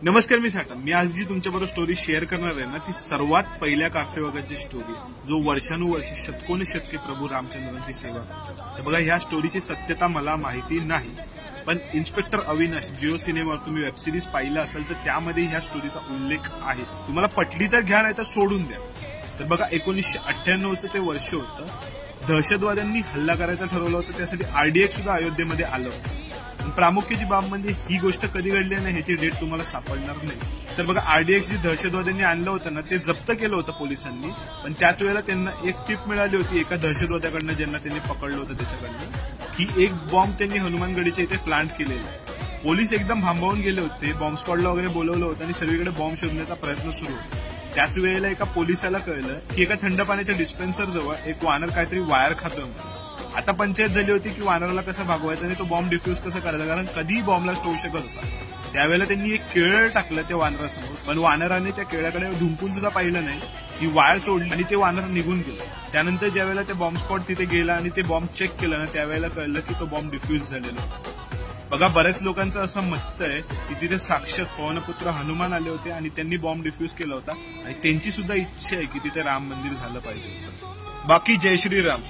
नमस्कार, मी साटन. मी आज जी तुमच्याबरोबर स्टोरी शेअर करणार आहे ना, ती सर्वात पहिल्या कारसेवकाची स्टोरी आहे, जो वर्षानुवर्षे शतकोनशतके प्रभू रामचंद्रांची सेवा करतो. तर बघा, ह्या स्टोरीची सत्यता मला माहिती नाही, पण इन्स्पेक्टर अविनाश जिओ सिनेमावर तुम्ही वेबसिरीज पाहिलं असेल तर त्यामध्ये ह्या स्टोरीचा उल्लेख आहे. तुम्हाला पटली तर घ्या, नाही तर सोडून द्या. तर बघा, 1998चं ते वर्ष होतं. दहशतवाद्यांनी हल्ला करायचा ठरवलं होतं, त्यासाठी आरडीएक्स सुद्धा अयोध्येमध्ये आलं होतं. प्रामुख्याची बाब म्हणजे ही गोष्ट कधी घडली नाही ह्याची डेट तुम्हाला सापडणार नाही. तर बघा, आरडीएक्स जे दहशतवाद्यांनी आणलं होतं ना, ते जप्त केलं होतं पोलिसांनी, पण त्याच वेळेला त्यांना एक टिप मिळाली होती एका दहशतवाद्याकडनं, ज्यांना त्यांनी पकडलं होतं त्याच्याकडनं, की एक बॉम्ब त्यांनी हनुमानगडीच्या इथे प्लांट केलेला आहे. पोलीस एकदम भांबावून गेले होते, बॉम्ब स्क्वॉडला वगैरे बोलवलं होतं आणि सगळीकडे बॉम्ब शोधण्याचा प्रयत्न सुरू होता. त्याच वेळेला एका पोलिसाला कळलं की एका थंड पाण्याच्या डिस्पेन्सर जवळ एक वानर काहीतरी वायर खातोय. आता पंचायत झाली होती की वानराला कसं भागवायचं आणि तो बॉम्ब डिफ्यूज कसं करायचा, कारण कधीही बॉम्बला टोवू शकत होता. त्यावेळेला त्यांनी एक केळ टाकलं त्या वानरासमोर, पण वानराने त्या केळ्याकडे धुंकून सुद्धा पाहिलं नाही. ती वायर तोडली आणि ते वानर निघून गेलं. त्यानंतर ज्या वेळेला ते बॉम्ब स्पॉट तिथे गेला आणि ते बॉम्ब चेक केलं ना, त्यावेळेला कळलं की तो बॉम्ब डिफ्यूज झालेला होता. बघा, बऱ्याच लोकांचं असं मत आहे की तिथे साक्षात पवनपुत्र हनुमान आले होते आणि त्यांनी बॉम्ब डिफ्यूज केला होता आणि त्यांची सुद्धा इच्छा आहे की तिथे राम मंदिर झालं पाहिजे. बाकी जय श्रीराम.